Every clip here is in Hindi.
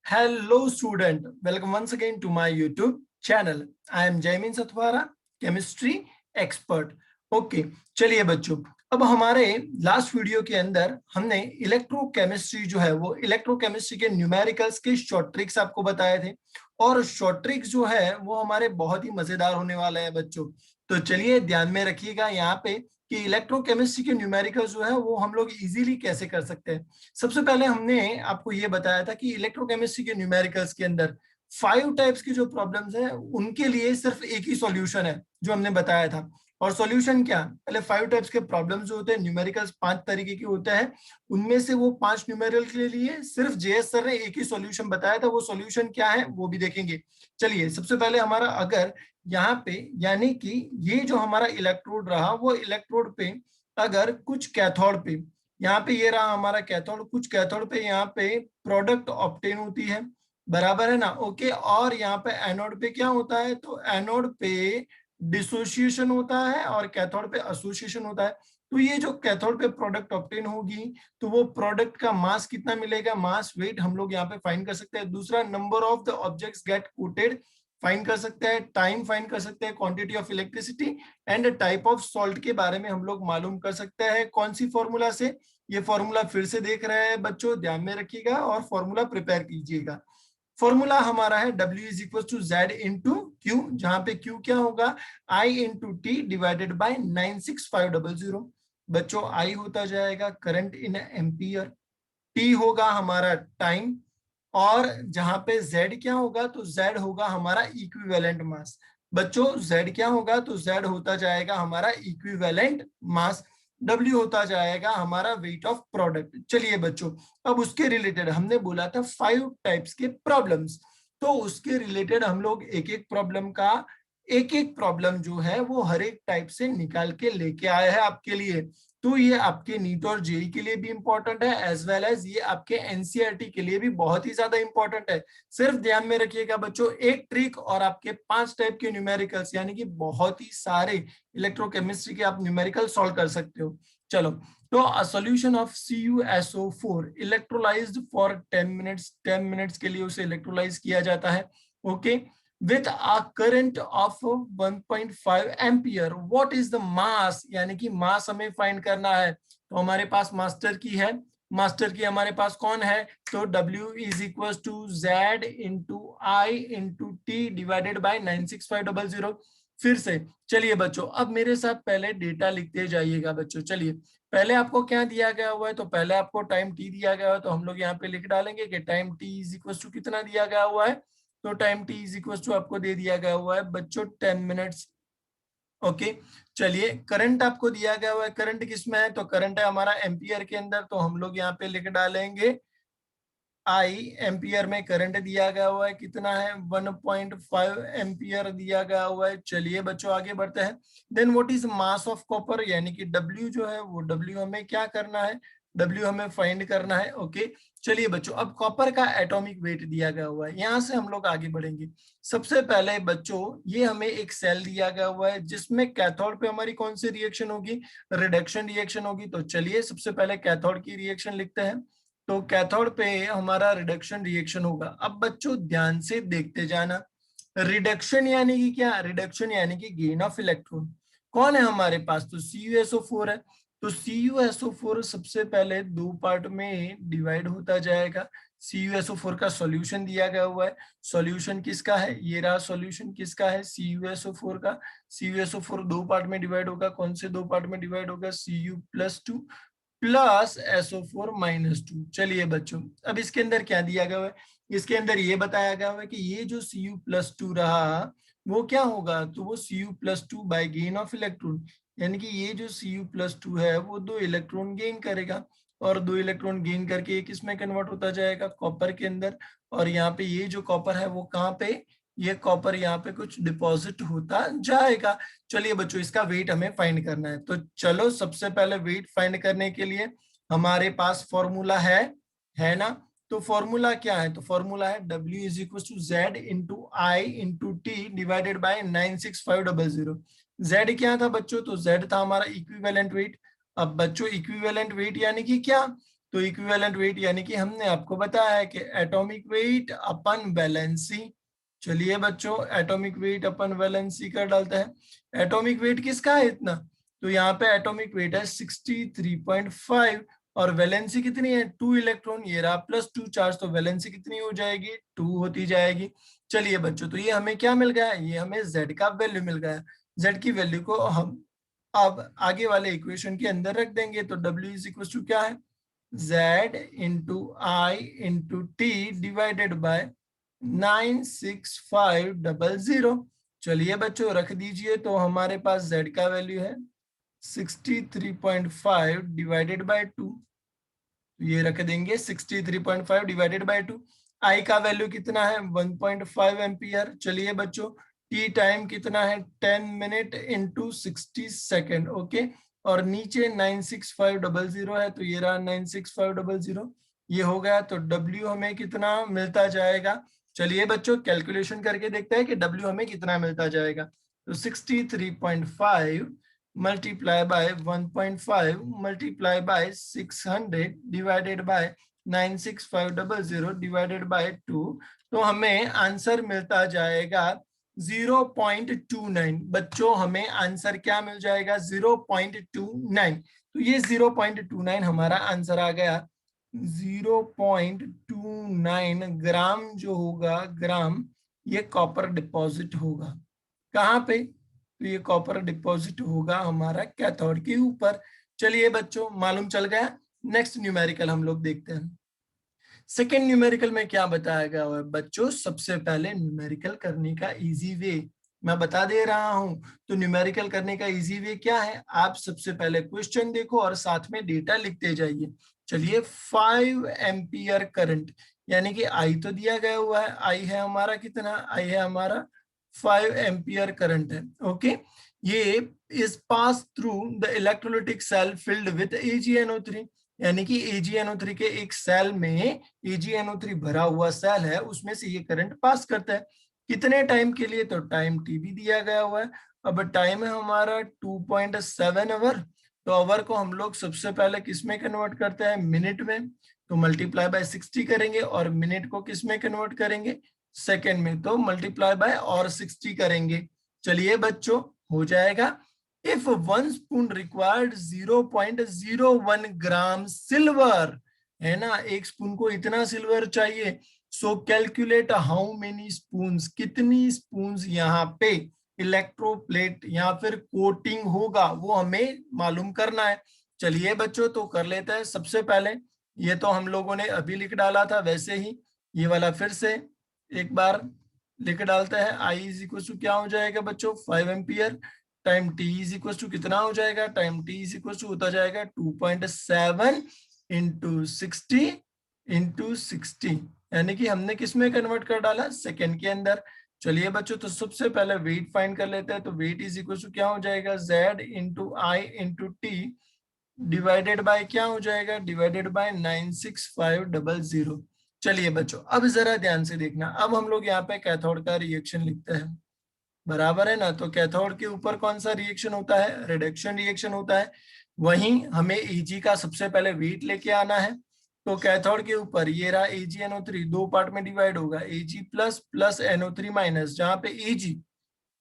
Hello student, welcome once again to my YouTube channel. I am Jaimin Sathwara, chemistry expert. Okay चलिए बच्चों, अब हमारे लास्ट वीडियो के अंदर हमने इलेक्ट्रोकेमिस्ट्री जो है वो इलेक्ट्रोकेमिस्ट्री के न्यूमेरिकल्स के शॉर्ट ट्रिक्स आपको बताए थे और शॉर्ट ट्रिक्स जो है वो हमारे बहुत ही मजेदार होने वाले हैं बच्चों। तो चलिए ध्यान में रखिएगा यहाँ पे कि इलेक्ट्रोकेमिस्ट्री के न्यूमेरिकल्स जो है वो हम लोग इजीली कैसे कर सकते हैं। सबसे पहले हमने आपको ये बताया था कि इलेक्ट्रोकेमिस्ट्री के न्यूमेरिकल्स के अंदर 5 टाइप्स की जो प्रॉब्लम्स हैं उनके लिए सिर्फ एक ही सॉल्यूशन है जो हमने बताया था। और सॉल्यूशन क्या, पहले 5 टाइप्स के प्रॉब्लम्स जो होते हैं न्यूमेरिकल्स 5 तरीके के होते हैं, उनमें से वो 5 न्यूमेरिकल के लिए सिर्फ जेएस सर ने एक ही सॉल्यूशन बताया था। वो सॉल्यूशन क्या है वो भी देखेंगे। चलिए सबसे पहले हमारा अगर यहाँ पे यानी कि ये जो हमारा इलेक्ट्रोड रहा वो इलेक्ट्रोड पे अगर कुछ कैथोड पे, यहाँ पे ये रहा हमारा कैथोड, कुछ कैथोड पे यहाँ पे प्रोडक्ट ऑब्टेन होती है, बराबर है ना। ओके, और यहाँ पे एनोड पे क्या होता है, तो एनोड पे डिसोसिएशन होता है और कैथोड पे एसोसिएशन होता है। तो ये जो कैथोड पे प्रोडक्ट ऑब्टेन होगी तो वो प्रोडक्ट का मास कितना मिलेगा, मास वेट हम लोग यहाँ पे फाइंड कर सकते हैं। दूसरा, number of the objects get coated find कर सकते हैं, टाइम फाइंड कर सकते हैं, quantity of electricity and type of salt के बारे में हम लोग मालूम कर सकते हैं। कौन सी फॉर्मूला से, ये फॉर्मूला फिर से देख रहे हैं बच्चों, ध्यान में रखिएगा और फॉर्मूला प्रिपेयर कीजिएगा। फॉर्मूला हमारा है W is equal to Z into Q, जहां पे क्यू क्या होगा, I into T divided by 96500। बच्चों I होता जाएगा करंट इन एम्पियर, T होगा हमारा टाइम, और जहां पे Z क्या होगा, तो Z होगा हमारा इक्विवेलेंट मास। बच्चों Z क्या होगा, तो Z होता जाएगा हमारा इक्विवेलेंट मास, W होता जाएगा हमारा वेट ऑफ प्रोडक्ट। चलिए बच्चों, अब उसके रिलेटेड हमने बोला था 5 टाइप्स के प्रॉब्लम्स, तो उसके रिलेटेड हम लोग एक एक प्रॉब्लम का एक एक प्रॉब्लम जो है वो हर एक टाइप से निकाल के लेके आए हैं आपके लिए। तो ये आपके नीट और जेई के लिए भी इंपॉर्टेंट है, एज वेल एज ये आपके एनसीईआरटी के लिए भी बहुत ही ज्यादा इंपॉर्टेंट है। सिर्फ ध्यान में रखिएगा बच्चों, एक ट्रिक और आपके 5 टाइप के न्यूमेरिकल्स, यानी कि बहुत ही सारे इलेक्ट्रोकेमिस्ट्री के आप न्यूमेरिकल सॉल्व कर सकते हो। चलो, तो a solution of CuSO4 electrolysed for 10 minutes, 10 minutes के लिए उसे इलेक्ट्रोलाइज किया जाता है। Okay, with a current of 1.5 ampere, what is the mass, यानी कि मास हमें फाइंड करना है। तो हमारे पास मास्टर की है, मास्टर की हमारे पास कौन है, तो W is equal to Z into I into T divided by 96500। फिर से चलिए बच्चों, अब मेरे साथ पहले डेटा लिखते जाइएगा बच्चों। चलिए, पहले आपको क्या दिया गया हुआ है, तो पहले आपको टाइम टी दिया गया है, तो हम लोग यहाँ पे लिख डालेंगे कि time T is equal to कितना दिया गया हुआ है, तो time T is equal to आपको दे दिया गया हुआ है बच्चों 10 मिनट्स। ओके, चलिए करंट आपको दिया गया हुआ है, करंट किस में है, तो करंट है हमारा एम्पियर के अंदर, तो हम लोग यहाँ पे लिख डालेंगे आई, एम्पियर में करंट दिया गया हुआ है कितना है, 1.5 एम्पियर दिया गया हुआ है। चलिए बच्चों आगे बढ़ते हैं। Then what is mass of copper, यानी कि डब्ल्यू जो है वो डब्ल्यू हमें क्या करना है, डब्ल्यू हमें फाइंड करना है। ओके, चलिए बच्चों, अब कॉपर का एटॉमिक वेट दिया गया हुआ है, यहां से हम लोग आगे बढ़ेंगे। सबसे पहले बच्चों ये हमें एक सेल दिया गया हुआ है जिसमें कैथोड पे हमारी कौन सी रिएक्शन होगी, रिडक्शन रिएक्शन होगी। तो चलिए सबसे पहले कैथोड की रिएक्शन लिखते हैं, तो कैथोड पे हमारा रिडक्शन रिएक्शन होगा। अब बच्चों ध्यान से देखते जाना, रिडक्शन यानी कि क्या, रिडक्शन यानी कि गेन ऑफ इलेक्ट्रॉन। कौन है हमारे पास, तो CuSO4 है, तो CuSO4 सबसे पहले 2 पार्ट में डिवाइड होता जाएगा। CuSO4 का सॉल्यूशन दिया गया हुआ है, सॉल्यूशन किसका है, ये रहा सॉल्यूशन किसका है, CuSO4 का। CuSO4 2 पार्ट में डिवाइड होगा, कौन से 2 पार्ट में डिवाइड होगा, Cu+2 प्लस SO4-2। चलिए बच्चों, अब इसके अंदर क्या दिया गया है, इसके अंदर ये बताया गया है कि ये जो Cu+2 रहा वो क्या होगा, तो वो Cu+2 bye gain of electron, यानी कि ये जो Cu+2 है वो 2 इलेक्ट्रॉन गेन करेगा, और 2 इलेक्ट्रॉन गेन करके ये किस में कन्वर्ट होता जाएगा, कॉपर के अंदर। और यहाँ पे ये जो कॉपर है वो कहाँ पे, ये कॉपर यहाँ पे कुछ डिपॉजिट होता जाएगा। चलिए बच्चों, इसका वेट हमें फाइंड करना है, तो चलो सबसे पहले वेट फाइंड करने के लिए हमारे पास फॉर्मूला है ना। तो फॉर्मूला क्या है, तो फॉर्मूला है W is equal to Z into I into T divided by 96500। Z क्या था बच्चों, तो Z था हमारा इक्विवेलेंट वेट। अब बच्चों इक्विवेलेंट वेट यानी कि क्या, तो इक्विवेलेंट वेट यानी कि हमने आपको बताया है कि एटॉमिक वेट अपन वैलेंसी। चलिए बच्चों, एटॉमिक वेट अपन वैलेंसी कर डालता है। एटॉमिक वेट किसका है इतना, तो यहाँ पे एटॉमिक वेट है 63.5 और वैलेंसी कितनी है 2 इलेक्ट्रॉन, ये रहा +2 चार्ज, तो वैलेंसी कितनी हो जाएगी 2 होती जाएगी। चलिए बच्चों, तो ये हमें क्या मिल गया, ये हमें Z का वैल्यू मिल गया। Z की वैल्यू को हम अब आगे वाले इक्वेशन के अंदर रख देंगे, तो W इज इक्वल टू क्या है, Z into I into T divided by 96500। चलिए बच्चों रख दीजिए, तो हमारे पास Z का वैल्यू है 63.5 डिवाइडेड बाय 2, ये रख देंगे 63.5 डिवाइडेड बाय 2। आई का वैल्यू कितना है 1.5 एम्पियर। चलिए बच्चों, टी टाइम कितना है 10 मिनट इंटू 60 सेकेंड। ओके, और नीचे 96500 है, तो ये रहा 96500, ये हो गया। तो W हमें कितना मिलता जाएगा, चलिए बच्चों कैलकुलेशन करके देखते हैं कि W हमें कितना मिलता जाएगा। तो 63.5 multiply by 1.5 multiply by 600 divided by 96500 divided by 2, तो हमें आंसर मिलता जाएगा 0.29। बच्चों हमें आंसर क्या मिल जाएगा 0.29, तो ये 0.29 हमारा आंसर आ गया। 0.29 ग्राम जो होगा, ग्राम, ये कॉपर डिपॉजिट होगा कहाँ पे, तो ये कॉपर डिपॉजिट होगा हमारा कैथोड के ऊपर। चलिए बच्चों मालूम चल गया। नेक्स्ट न्यूमेरिकल हम लोग देखते हैं। सेकेंड न्यूमेरिकल में क्या बताया गया है बच्चों, सबसे पहले न्यूमेरिकल करने का इजी वे मैं बता दे रहा हूं। तो न्यूमेरिकल करने का इजी वे क्या है, आप सबसे पहले क्वेश्चन देखो और साथ में डेटा लिखते जाइए। चलिए 5 एम्पियर करंट, यानी कि आई तो दिया गया हुआ है, आई है हमारा कितना, आई है हमारा 5 एम्पियर करंट है। ओके, ये is pass through the electrolytic cell filled with AgNO3, यानी कि AgNO3 के एक सेल में AgNO3 भरा हुआ सेल है, उसमें से ये करंट पास करता है। कितने टाइम के लिए, तो टाइम टी भी दिया गया हुआ है। अब टाइम है हमारा 2.7 आवर, तो आवर को हम लोग सबसे पहले किस में कन्वर्ट करते हैं, मिनट में, तो मल्टीप्लाई बाय 60 करेंगे, और मिनट को किस में कन्वर्ट करेंगे, सेकेंड में, तो मल्टीप्लाई बाय और 60 करेंगे। चलिए बच्चों हो जाएगा। If 1 spoon required 0.01 gram silver, है ना, एक स्पून को इतना सिल्वर चाहिए, सो कैलकुलेट हाउ मेनी स्पून्स, कितनी स्पून्स यहाँ पे इलेक्ट्रोप्लेट या फिर कोटिंग होगा वो हमें मालूम करना है। चलिए बच्चों तो कर लेते हैं। सबसे पहले ये तो हम लोगों ने अभी लिख डाला था, वैसे ही ये वाला फिर से एक बार लिख डालते हैं। आई इज इक्वल टू क्या हो जाएगा बच्चों 5 ampere, time T is equal to कितना हो जाएगा, time T is equal to होता जाएगा 2.7 इंटू 60 इंटू 60, यानी कि हमने किस में कन्वर्ट कर डाला, सेकेंड के अंदर। चलिए बच्चों तो सबसे पहले वेट फाइंड कर लेते हैं। तो वेट इज इक्वल टू क्या हो जाएगा, Z into I into T divided bye क्या हो जाएगा, डिवाइडेड बाय 96500। चलिए बच्चों अब जरा ध्यान से देखना, अब हम लोग यहाँ पे कैथोड का रिएक्शन लिखते हैं, बराबर है ना। तो कैथोड के ऊपर कौन सा रिएक्शन होता है, रिडक्शन रिएक्शन होता है। वहीं हमें Ag का सबसे पहले वेट लेके आना है। तो कैथोड के ऊपर ये रहा AgNO3, दो पार्ट में डिवाइड होगा, Ag plus plus NO3 minus, जहां पे Ag,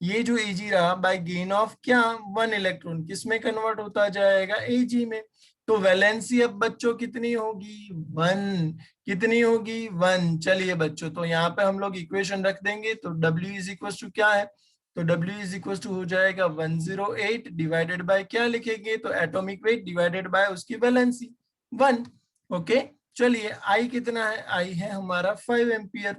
ये जो Ag रहा बाय गेन ऑफ क्या 1 इलेक्ट्रॉन, किस में कन्वर्ट होता जाएगा, Ag में। तो वैलेंसी अब बच्चों कितनी होगी 1, कितनी होगी 1। चलिए बच्चों तो यहाँ पे हम लोग इक्वेशन रख देंगे। तो W इज इक्वल टू क्या है, तो W इज इक्वल टू हो जाएगा 108 डिवाइडेड बाय क्या लिखेंगे, तो एटॉमिक वेट डिवाइडेड बाय उसकी वैलेंसी 1। ओके, चलिए I कितना है, I है हमारा 5 एम्पियर।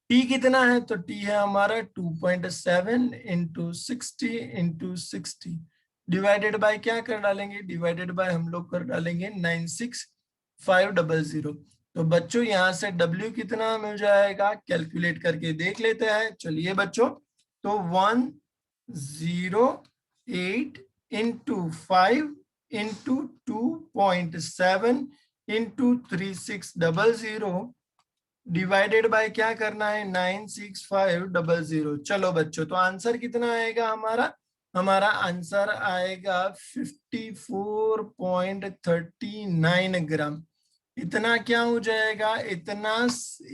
T कितना है, तो T है हमारा 2.7 इंटू 60 इंटू 60 डिवाइडेड बाय क्या कर डालेंगे, डिवाइडेड बाय हम लोग कर डालेंगे 96500। तो बच्चों यहाँ से W कितना मिल जाएगा, कैलकुलेट करके देख लेते हैं। चलिए बच्चों, तो 108 into 5 into 2.7 into 3600 divided by क्या करना है 96500। चलो बच्चों तो आंसर कितना आएगा हमारा हमारा आंसर आएगा 54.39 ग्राम। इतना क्या हो जाएगा, इतना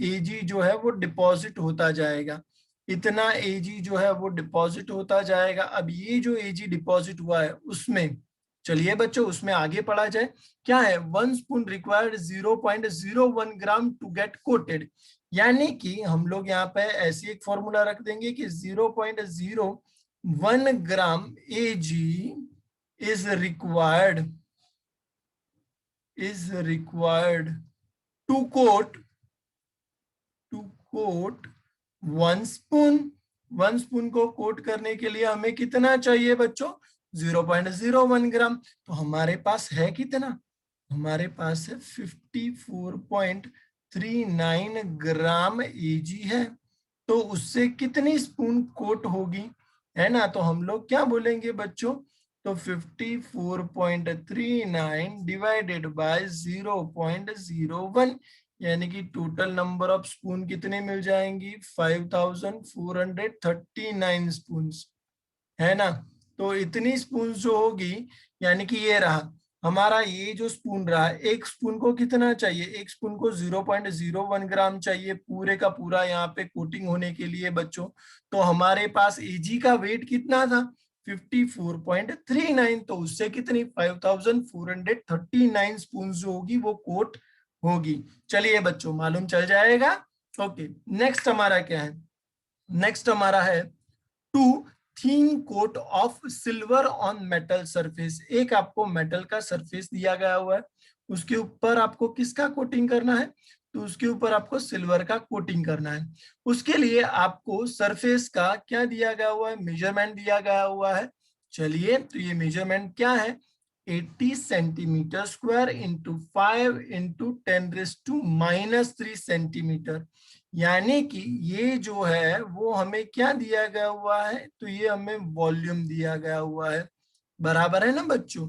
एजी जो है वो डिपॉजिट होता जाएगा, इतना एजी जो है वो डिपॉजिट होता जाएगा। अब ये जो एजी डिपॉजिट हुआ है उसमें, चलिए बच्चों उसमें आगे पढ़ा जाए। क्या है, 1 spoon required 0.01 gram to get coated, यानी कि हम लोग यहाँ पे ऐसी एक फॉर्मूला रख देंगे कि 0.01 gram AG is required to coat 1 spoon. 1 spoon को कोट करने के लिए हमें कितना चाहिए बच्चों, 0.01 ग्राम। तो हमारे पास है कितना, हमारे पास है 54.39 ग्राम एजी है। तो उससे कितनी स्पून कोट होगी, है ना। तो हम लोग क्या बोलेंगे बच्चों, तो 54.39 डिवाइडेड बाय 0.01, यानी कि टोटल नंबर ऑफ स्पून कितने मिल जाएंगी, 5439 स्पून, है ना। तो इतनी स्पून जो होगी, यानी कि ये रहा हमारा, ये जो स्पून रहा, एक स्पून को कितना चाहिए, एक स्पून को 0.01 ग्राम चाहिए पूरे का पूरा यहाँ पे कोटिंग होने के लिए बच्चों। तो हमारे पास एजी का वेट कितना था, 54.39, तो उससे कितनी 5439 स्पून जो होगी वो कोट होगी। चलिए बच्चों मालूम चल जाएगा। ओके, नेक्स्ट हमारा क्या है, नेक्स्ट हमारा है to thin coat of silver on metal surface. एक आपको मेटल का सरफेस दिया गया हुआ है, उसके ऊपर आपको किसका कोटिंग करना है, तो उसके ऊपर आपको सिल्वर का कोटिंग करना है। उसके लिए आपको सरफेस का क्या दिया गया हुआ है, मेजरमेंट दिया गया हुआ है। चलिए तो ये मेजरमेंट क्या है, 80 centimetre square into 5 into 10⁻³ centimetre, यानी कि ये जो है वो हमें क्या दिया गया हुआ है, तो ये हमें वॉल्यूम दिया गया हुआ है, बराबर है ना बच्चों।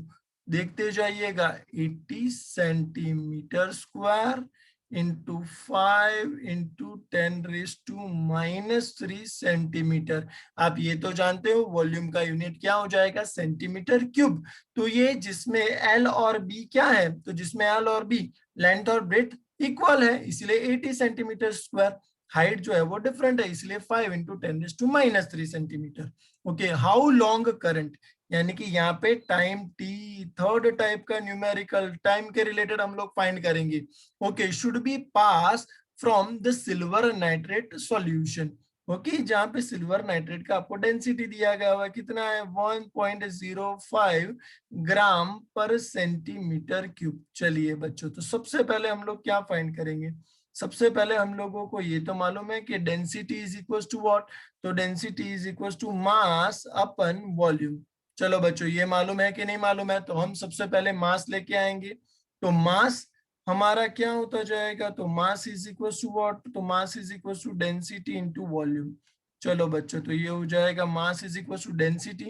देखते जाइएगा, 80 centimetre square into 5 into 10⁻³ centimetre. आप ये तो जानते हो वॉल्यूम का यूनिट क्या हो जाएगा, सेंटीमीटर क्यूब। तो ये जिसमें एल और बी क्या है, तो जिसमें एल और बी लेंथ और ब्रेथ इक्वल है, इसलिए 80 सेंटीमीटर स्क्वायर। हाइट जो है वो डिफरेंट है, इसलिए 5 into 10⁻³ centimetre. Okay, how long current, यानी कि यहाँ पे टाइम टी, थर्ड टाइप का न्यूमेरिकल टाइम के रिलेटेड हम लोग फाइंड करेंगे। Okay, should be pass from the silver nitrate solution. Okay, जहां पे सिल्वर नाइट्रेट का आपको डेंसिटी दिया गया हुआ है, कितना है 1.05 ग्राम पर सेंटीमीटर क्यूब। चलिए बच्चों, तो सबसे पहले हम लोग क्या फाइंड करेंगे, सबसे पहले हम लोगों को ये तो मालूम है कि density is equal to what, तो density is equal to mass upon volume. चलो बच्चों ये मालूम है कि नहीं मालूम है, तो हम सबसे पहले मास लेके आएंगे। तो मास हमारा क्या होता जाएगा, तो mass is equal to what, तो mass is equal to density into volume. चलो बच्चों, तो ये हो जाएगा mass is equal to density.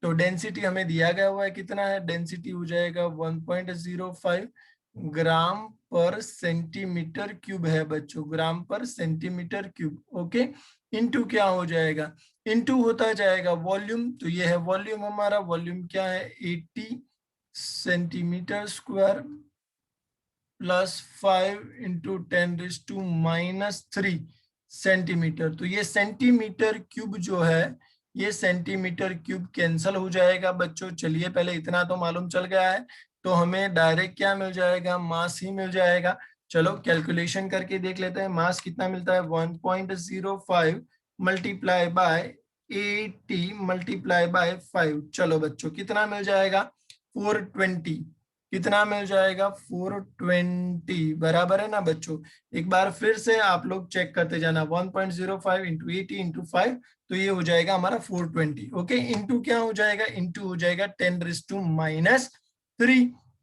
तो डेंसिटी हमें दिया गया हुआ है कितना है, डेंसिटी हो जाएगा 1.05 ग्राम पर सेंटीमीटर क्यूब है बच्चों, ग्राम पर सेंटीमीटर क्यूब। ओके, इनटू क्या हो जाएगा, इनटू होता जाएगा वॉल्यूम। तो ये है वॉल्यूम, हमारा वॉल्यूम क्या है 80 centimetre square plus 5 into 10⁻³ centimetre. तो ये सेंटीमीटर क्यूब जो है, ये सेंटीमीटर क्यूब कैंसल हो जाएगा बच्चों। चलिए पहले इतना तो मालूम चल गया है, तो हमें डायरेक्ट क्या मिल जाएगा, मास ही मिल जाएगा। चलो कैलकुलेशन करके देख लेते हैं, मास कितना मिलता है, 1.05 मल्टीप्लाई बाय 80 मल्टीप्लाई बाय 5। चलो बच्चों कितना मिल जाएगा, 420। कितना मिल जाएगा, 420, बराबर है ना बच्चों। एक बार फिर से आप लोग चेक करते जाना, 1.05 इंटू 80 इंटू 5, तो ये हो जाएगा हमारा 420। ओके, इंटू क्या हो जाएगा, इंटू हो जाएगा 10⁻³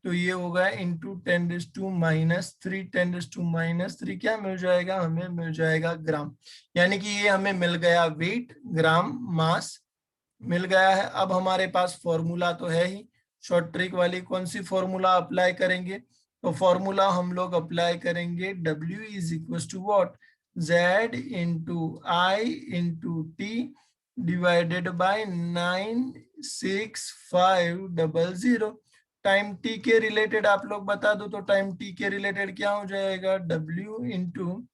तो ये होगा इंटू 10⁻³ 10⁻³ क्या मिल जाएगा, हमें मिल जाएगा ग्राम। यानी कि ये हमें मिल गया वेट, ग्राम मास मिल गया है। अब हमारे पास फॉर्मूला तो है ही, शॉर्ट ट्रिक वाली कौन सी फॉर्मूला अप्लाई करेंगे, तो फॉर्मूला हम लोग अप्लाई करेंगे W is equal to what, Z into I into T divided by 96500। Time T के रिलेटेड आप लोग बता दो, तो टाइम टी के रिलेटेड क्या हो जाएगा, W इंटू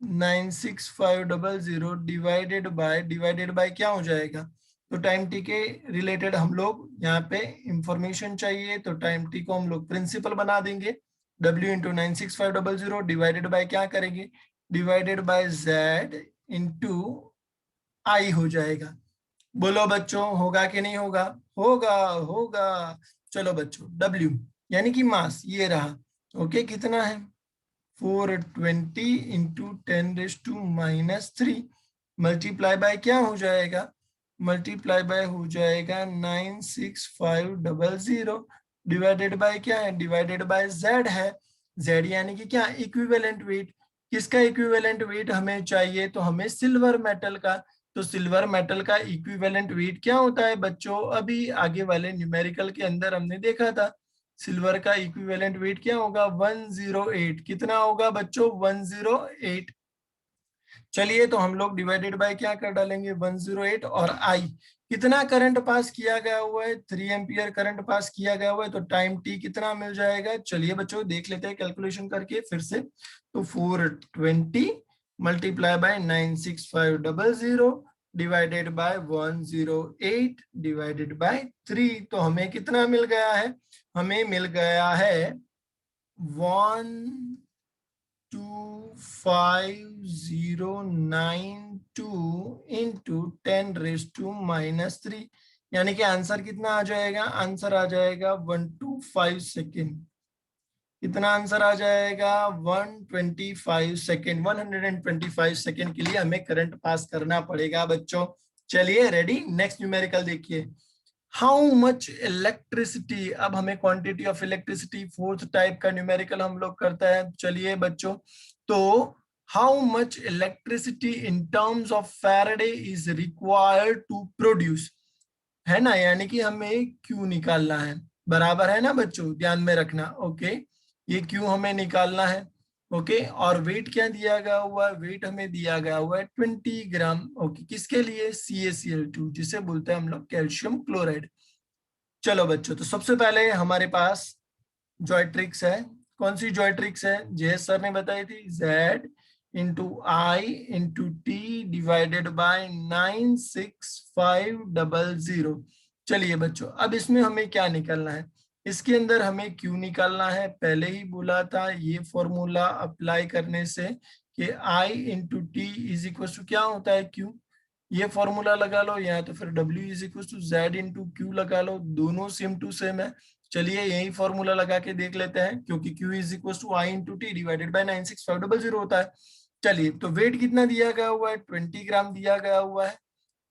96500 डिवाइडेड बाय क्या हो जाएगा। तो टाइम टी के रिलेटेड हम लोग यहाँ पे इंफॉर्मेशन चाहिए, तो टाइम टी को हम लोग प्रिंसिपल बना देंगे। W इंटू 96500 डिवाइडेड बाय क्या करेंगे, डिवाइडेड बाय Z इंटू आई हो जाएगा। बोलो बच्चों, होगा कि नहीं होगा, होगा होगा। चलो बच्चों, W यानी कि मास ये रहा। ओके, कितना है 420 इंटू 10⁻³ मल्टीप्लाई बाय क्या हो जाएगा, मल्टीप्लाई बाय हो जाएगा 96500 डिवाइडेड बाय क्या है, डिवाइडेड बाय Z है। Z यानी कि क्या, इक्विवेलेंट वेट। किसका इक्विवेलेंट वेट हमें चाहिए, तो हमें सिल्वर मेटल का। तो सिल्वर मेटल का इक्विवेलेंट वेट क्या होता है बच्चों, अभी आगे वाले न्यूमेरिकल के अंदर हमने देखा था। सिल्वर का इक्विवेलेंट वेट क्या होगा, 108। कितना होगा बच्चों, 108। चलिए, तो हम लोग डिवाइडेड बाय क्या कर डालेंगे, 108। और आई कितना करंट पास किया गया हुआ है, 3 एम्पियर करंट पास किया गया हुआ है। तो टाइम टी कितना मिल जाएगा, चलिए बच्चों देख लेते हैं कैलकुलेशन करके फिर से। तो 420 multiply by 96500 divided by 108 divided by 3। तो हमें कितना मिल गया है, हमें मिल गया है 125,092 इंटू 10⁻³ यानी कि आंसर कितना आ जाएगा, आंसर आ जाएगा 125 सेकेंड। कितना आंसर आ जाएगा, 125 सेकेंड। 125 सेकेंड के लिए हमें करंट पास करना पड़ेगा बच्चों। चलिए रेडी, नेक्स्ट न्यूमेरिकल देखिए। हाउ मच इलेक्ट्रिसिटी, अब हमें quantity of electricity fourth type का न्यूमेरिकल हम लोग करता है। चलिए बच्चों, तो how much electricity in terms of Faraday is required to produce, है ना, यानी कि हमें क्यू निकालना है। बराबर है ना बच्चों, ध्यान में रखना। ओके, ये क्यू हमें निकालना है। ओके, और वेट क्या दिया गया हुआ है, वेट हमें दिया गया हुआ है 20 ग्राम। ओके, किसके लिए, CaCl2, जिसे बोलते हैं हम लोग कैल्शियम क्लोराइड। चलो बच्चों, तो सबसे पहले हमारे पास जॉयट्रिक्स है। कौन सी जॉयट्रिक्स है, जयेश सर ने बताई थी, Z into I into T divided by 96500। चलिए बच्चों, अब इसमें हमें क्या निकालना है, इसके अंदर हमें Q निकालना है। पहले ही बोला था ये फॉर्मूला अप्लाई करने से कि I into T is equal to क्या होता है, Q। ये फॉर्मूला लगा लो, या तो फिर W is equal to Z into Q लगा लो, दोनों सेम टू सेम है। चलिए यही फॉर्मूला लगा के देख लेते हैं, क्योंकि Q is equal to I into T divided by 96500 होता है। चलिए, तो वेट कितना दिया गया हुआ है, 20 ग्राम दिया गया हुआ है।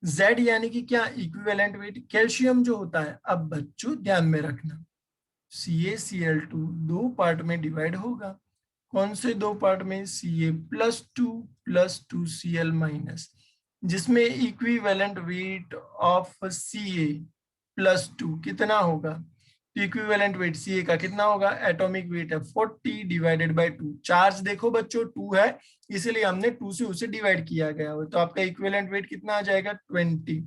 Z यानी कि क्या, इक्विवेलेंट वेट कैल्शियम जो होता है। अब बच्चों ध्यान में रखना, CaCl2 दो पार्ट में डिवाइड होगा। कौन से दो पार्ट में, Ca+2 + 2Cl-, जिसमें इक्विवेलेंट वेट ऑफ Ca+2 कितना होगा। इक्विवेलेंट वेट Ca का कितना होगा, एटॉमिक वेट है 40 डिवाइडेड बाय 2। चार्ज देखो बच्चों 2 है, इसलिए हमने 2 से उसे डिवाइड किया गया है, तो आपका इक्विवेलेंट वेट कितना आ जाएगा, 20।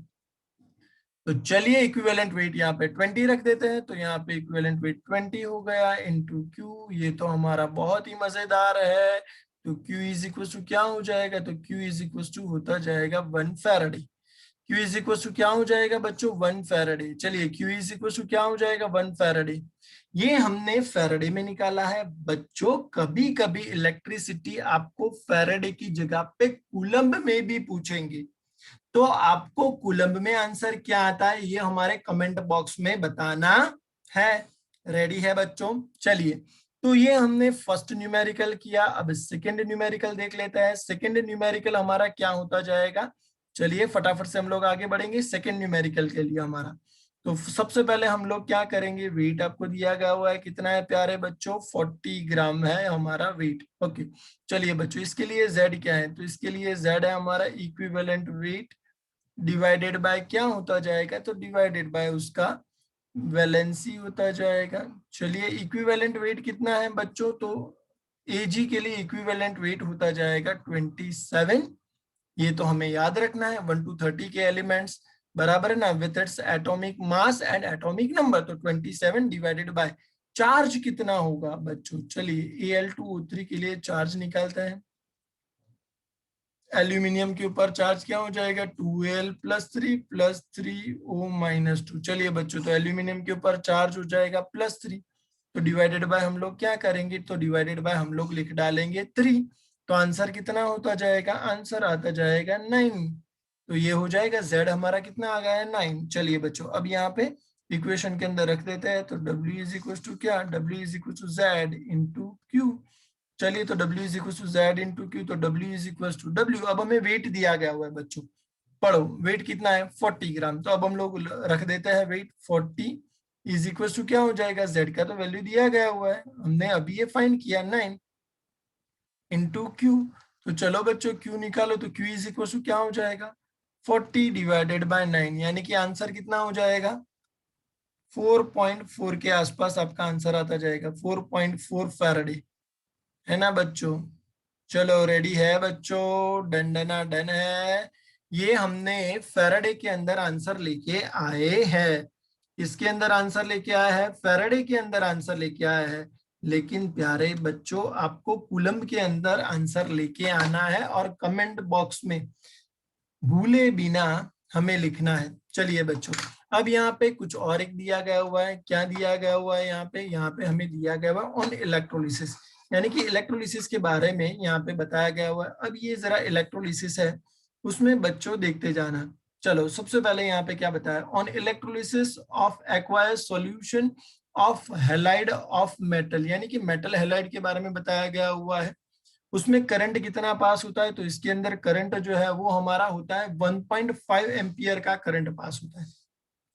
तो चलिए इक्विवेलेंट वेट यहाँ पे 20 रख देते हैं, तो यहाँ पे इक्विवेलेंट वेट 20 हो गया इंटू क्यू। ये तो हमारा बहुत ही मजेदार है। तो क्यू इज इक्वल टू क्या हो जाएगा, तो क्यू इज इक्वल टू होता जाएगा 1 Faraday. Q is equal to क्या हो जाएगा बच्चों, 1 फैराडे। चलिए क्यू इज इक्वल टू क्या हो जाएगा, 1 फैराडे। ये हमने फैराडे में निकाला है बच्चों। कभी कभी इलेक्ट्रिसिटी आपको फैराडे की जगह पे कूलम्ब में भी पूछेंगे, तो आपको कूलम्ब में आंसर क्या आता है ये हमारे कमेंट बॉक्स में बताना है। रेडी है बच्चों, चलिए। तो ये हमने फर्स्ट न्यूमेरिकल किया, अब सेकंड न्यूमेरिकल देख लेते हैं। सेकंड न्यूमेरिकल हमारा क्या होता जाएगा, चलिए फटाफट से हम लोग आगे बढ़ेंगे सेकंड न्यूमेरिकल के लिए हमारा। तो सबसे पहले हम लोग क्या करेंगे, वेट आपको दिया गया हुआ है, कितना है प्यारे बच्चों, 40 ग्राम है हमारा वेट। ओके, चलिए बच्चों, इसके लिए Z क्या है, तो इसके लिए Z है हमारा इक्विवेलेंट वेट डिवाइडेड बाय क्या होता जाएगा, तो डिवाइडेड बाय उसका वैलेंसी होता जाएगा। चलिए इक्विवेलेंट वेट कितना है बच्चों, तो Ag के लिए इक्विवेलेंट वेट होता जाएगा 27 ये तो हमें याद रखना है। 1 to 30 के एलिमेंट्स बराबर है ना, with its atomic mass and atomic number. तो 27 डिवाइडेड बाय चार्ज कितना होगा बच्चों? चलिए Al2O3 के लिए चार्ज निकालते हैं। एल्यूमिनियम के ऊपर चार्ज क्या हो जाएगा? 2Al + 3 चलिए बच्चों, तो एल्यूमिनियम के ऊपर चार्ज हो जाएगा +3। तो डिवाइडेड बाय हम लोग क्या करेंगे? तो डिवाइडेड बाय हम लोग लिख डालेंगे 3। तो आंसर कितना होता जाएगा? आंसर आता जाएगा 9। तो ये हो जाएगा Z हमारा कितना आ गया है? 9। चलिए बच्चों, अब यहाँ पे इक्वेशन के अंदर रख देते हैं। तो W इज इक्वल टू क्या? W is equal to Z into Q। चलिए, तो W is equal to Z into Q। तो W is equal to W। अब हमें वेट दिया गया हुआ है बच्चों, पढ़ो वेट कितना है? 40 ग्राम। तो अब हम लोग रख देते हैं वेट 40 इज इक्वल टू क्या हो जाएगा? Z का तो वैल्यू दिया गया हुआ है, हमने अभी ये फाइंड किया 9 इंटू Q। तो चलो बच्चों Q निकालो। तो Q इज इक्वल टू क्या हो जाएगा? 40 डिवाइडेड बाय 9, यानी कि आंसर कितना हो जाएगा? 4.4 के आसपास आपका आंसर आता जाएगा। 4.4 फैराडे, है ना बच्चों? चलो रेडी है बच्चों? डन डना डन है। ये हमने फैराडे के अंदर आंसर लेके आए हैं। इसके अंदर आंसर लेके आया है, फैराडे के अंदर आंसर लेके आया है। लेकिन प्यारे बच्चों, आपको कूलम्ब के अंदर आंसर लेके आना है और कमेंट बॉक्स में भूले बिना हमें लिखना है। चलिए बच्चों, अब यहाँ पे कुछ और एक दिया गया हुआ है। क्या दिया गया हुआ है यहाँ पे हमें दिया गया हुआ है ऑन इलेक्ट्रोलिसिस, यानी कि इलेक्ट्रोलिसिस के बारे में यहाँ पे बताया गया हुआ है। अब ये जरा इलेक्ट्रोलिसिस है, उसमें बच्चों देखते जाना। चलो सबसे पहले यहाँ पे क्या बताया? On electrolysis of acquires solution of halide of metal, यानी कि मेटल हैलाइड के बारे में बताया गया हुआ है। उसमें करंट कितना पास होता है? तो इसके अंदर करंट जो है वो हमारा होता है 1.5 एम्पियर का करंट पास होता है।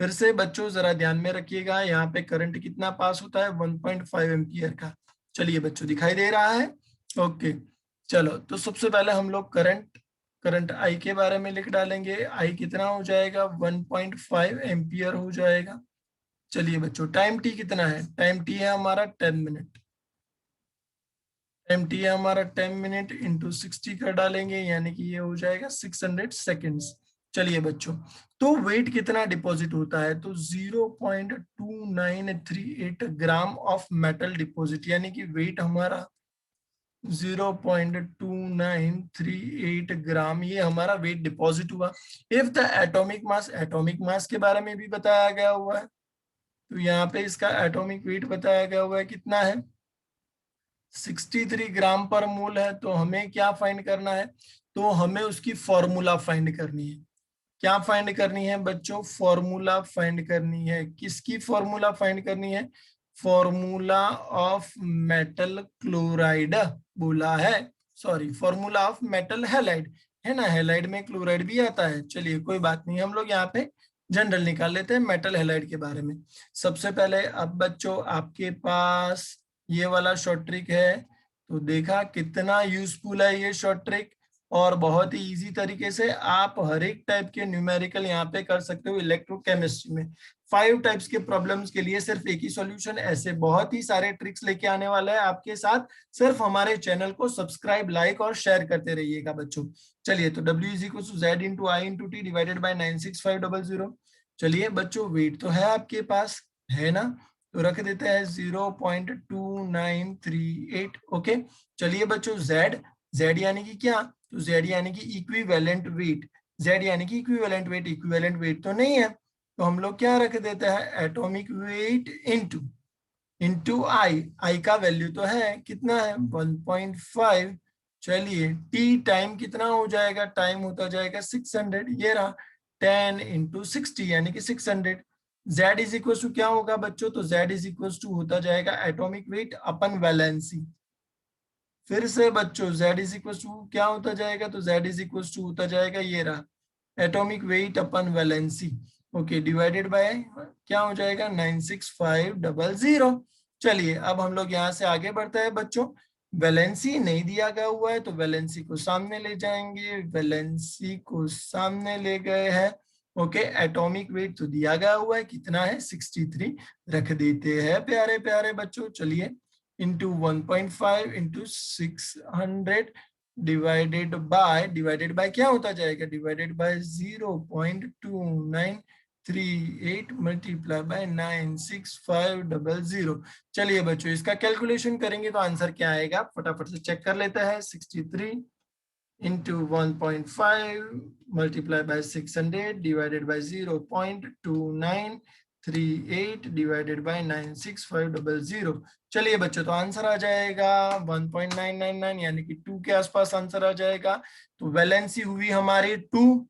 फिर से बच्चों जरा ध्यान में रखिएगा, यहाँ पे करंट कितना पास होता है? 1.5 एम्पियर का। चलिए बच्चों, दिखाई दे रहा है? ओके, चलो तो सबसे पहले हम लोग करंट करंट आई के बारे में लिख डालेंगे। आई कितना हो जाएगा? 1.5 एम्पियर हो जाएगा। चलिए बच्चों, टाइम टी कितना है? टाइम टी है हमारा 10 मिनट। टाइम टी है हमारा 10 मिनट इंटू 60 कर डालेंगे, यानी कि ये हो जाएगा 600 सेकेंड्स। चलिए बच्चों, तो वेट कितना डिपॉजिट होता है? तो 0.2938 ग्राम ऑफ मेटल डिपॉजिट, यानी कि वेट हमारा 0.2938 ग्राम, ये हमारा वेट डिपॉजिट हुआ। इफ द एटॉमिक मास के बारे में भी बताया गया हुआ है। तो यहाँ पे इसका एटॉमिक वेट बताया गया हुआ है, कितना है? 63 ग्राम पर मोल है। तो हमें क्या फाइंड करना है? तो हमें उसकी फॉर्मूला फाइंड करनी है। क्या फाइंड करनी है बच्चों? फॉर्मूला फाइंड करनी है। किसकी फॉर्मूला फाइंड करनी है? फॉर्मूला ऑफ मेटल क्लोराइड बोला है, sorry, formula of metal halide, है ना? हैलाइड में क्लोराइड भी आता है। चलिए कोई बात नहीं, हम लोग यहाँ पे जनरल निकाल लेते हैं मेटल हैलाइड के बारे में। सबसे पहले अब बच्चों आपके पास ये वाला शॉर्ट ट्रिक है। तो देखा कितना यूजफुल है ये शॉर्ट ट्रिक, और बहुत ही इजी तरीके से आप हर एक टाइप के न्यूमेरिकल यहाँ पे कर सकते हो इलेक्ट्रोकेमिस्ट्री में। 5 टाइप्स के प्रॉब्लम्स के लिए सिर्फ एक ही सॉल्यूशन। ऐसे बहुत ही सारे ट्रिक्स लेके आने वाला है आपके साथ। सिर्फ हमारे चैनल को सब्सक्राइब, लाइक और शेयर करते रहिएगा बच्चों। चलिए, तो W is equal to Z into I into T divided by 96500। चलिए बच्चों, वेट तो है आपके पास, है ना? तो रख देते हैं 0.2938। ओके, चलिए बच्चों, Z यानी कि क्या? तो Z यानी कि इक्विवेलेंट वेट। Z यानी कि इक्विवेलेंट वेट, इक्विवेलेंट वेट तो नहीं है। तो हम लोग क्या रख देते हैं? एटॉमिक वेट इंटू इंटू आई का वैल्यू तो है, कितना है? 1.5। चलिए, टी टाइम कितना हो जाएगा? टाइम होता जाएगा 600। ये रहा 10 इंटू 60, यानी कि 600। Z इज इक्वल टू क्या होगा बच्चों? तो Z इज इक्वल टू होता जाएगा एटॉमिक वेट अपन वैलेंसी। फिर से बच्चों, Z इज इक्वल टू क्या होता जाएगा? तो Z इज इक्वल टू होता जाएगा, ये रहा, atomic weight upon valency. Okay, divided by क्या हो जाएगा? 96500। चलिए, अब हम लोग यहाँ से आगे बढ़ते हैं बच्चों। वैलेंसी नहीं दिया गया हुआ है, तो वैलेंसी को सामने ले जाएंगे। वैलेंसी को सामने ले गए हैं। ओके, एटॉमिक वेट तो दिया गया हुआ है, कितना है? 63 रख देते हैं प्यारे प्यारे बच्चों। चलिए, इंटू 1.5 इंटू 600 डिवाइडेड बाय क्या होता जाएगा, डिवाइडेड बाय 0.2938 मल्टीप्लाई बाय 96500। चलिए बच्चों इसका कैलकुलेशन करेंगे तो आंसर क्या आएगा, फटाफट से चेक कर लेते हैं। 63 into 1.5 multiplied by 600 divided by 0.2938 divided by 96500। चलिए बच्चों तो आंसर आ जाएगा 1.999 यानी कि 2 के आसपास आंसर आ जाएगा। तो वैलेंसी हुई हमारी 2।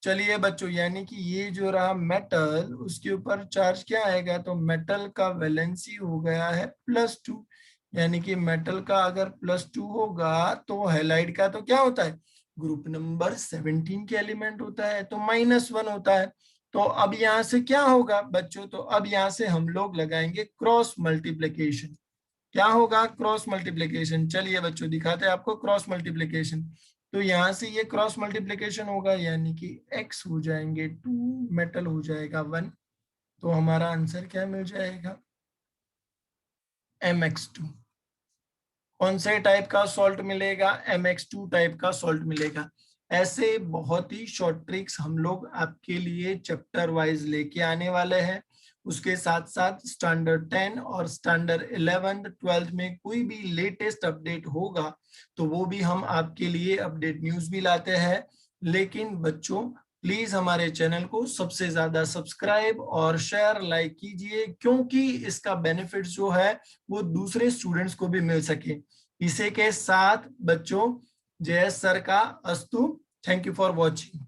चलिए बच्चों यानी कि ये जो रहा मेटल, उसके ऊपर चार्ज क्या आएगा, तो मेटल का वैलेंसी हो गया है +2। यानी कि मेटल का अगर +2 होगा तो हैलाइड का तो क्या होता है, ग्रुप नंबर 17 के एलिमेंट होता है, तो -1 होता है। तो अब यहां से क्या होगा बच्चों, तो अब यहां से हम लोग लगाएंगे क्रॉस मल्टीप्लिकेशन। क्या होगा, क्रॉस मल्टीप्लिकेशन। चलिए बच्चों दिखाते हैं आपको क्रॉस मल्टीप्लिकेशन। तो यहां से ये क्रॉस मल्टीप्लिकेशन होगा यानी कि x हो जाएंगे 2, मेटल हो जाएगा 1। तो हमारा आंसर क्या मिल जाएगा, mx2। कौन से टाइप का सॉल्ट मिलेगा, mx2 टाइप का सॉल्ट मिलेगा। ऐसे बहुत ही शॉर्ट ट्रिक्स हम लोग आपके लिए चैप्टर वाइज लेके आने वाले हैं। उसके साथ साथ स्टैंडर्ड 10 और स्टैंडर्ड 11 12 में कोई भी लेटेस्ट अपडेट होगा तो वो भी हम आपके लिए अपडेट न्यूज भी लाते हैं। लेकिन बच्चों प्लीज हमारे चैनल को सबसे ज्यादा सब्सक्राइब और शेयर लाइक कीजिए, क्योंकि इसका बेनिफिट जो है वो दूसरे स्टूडेंट्स को भी मिल सके। इसी के साथ बच्चों जय सर का अस्तु। Thank you for watching.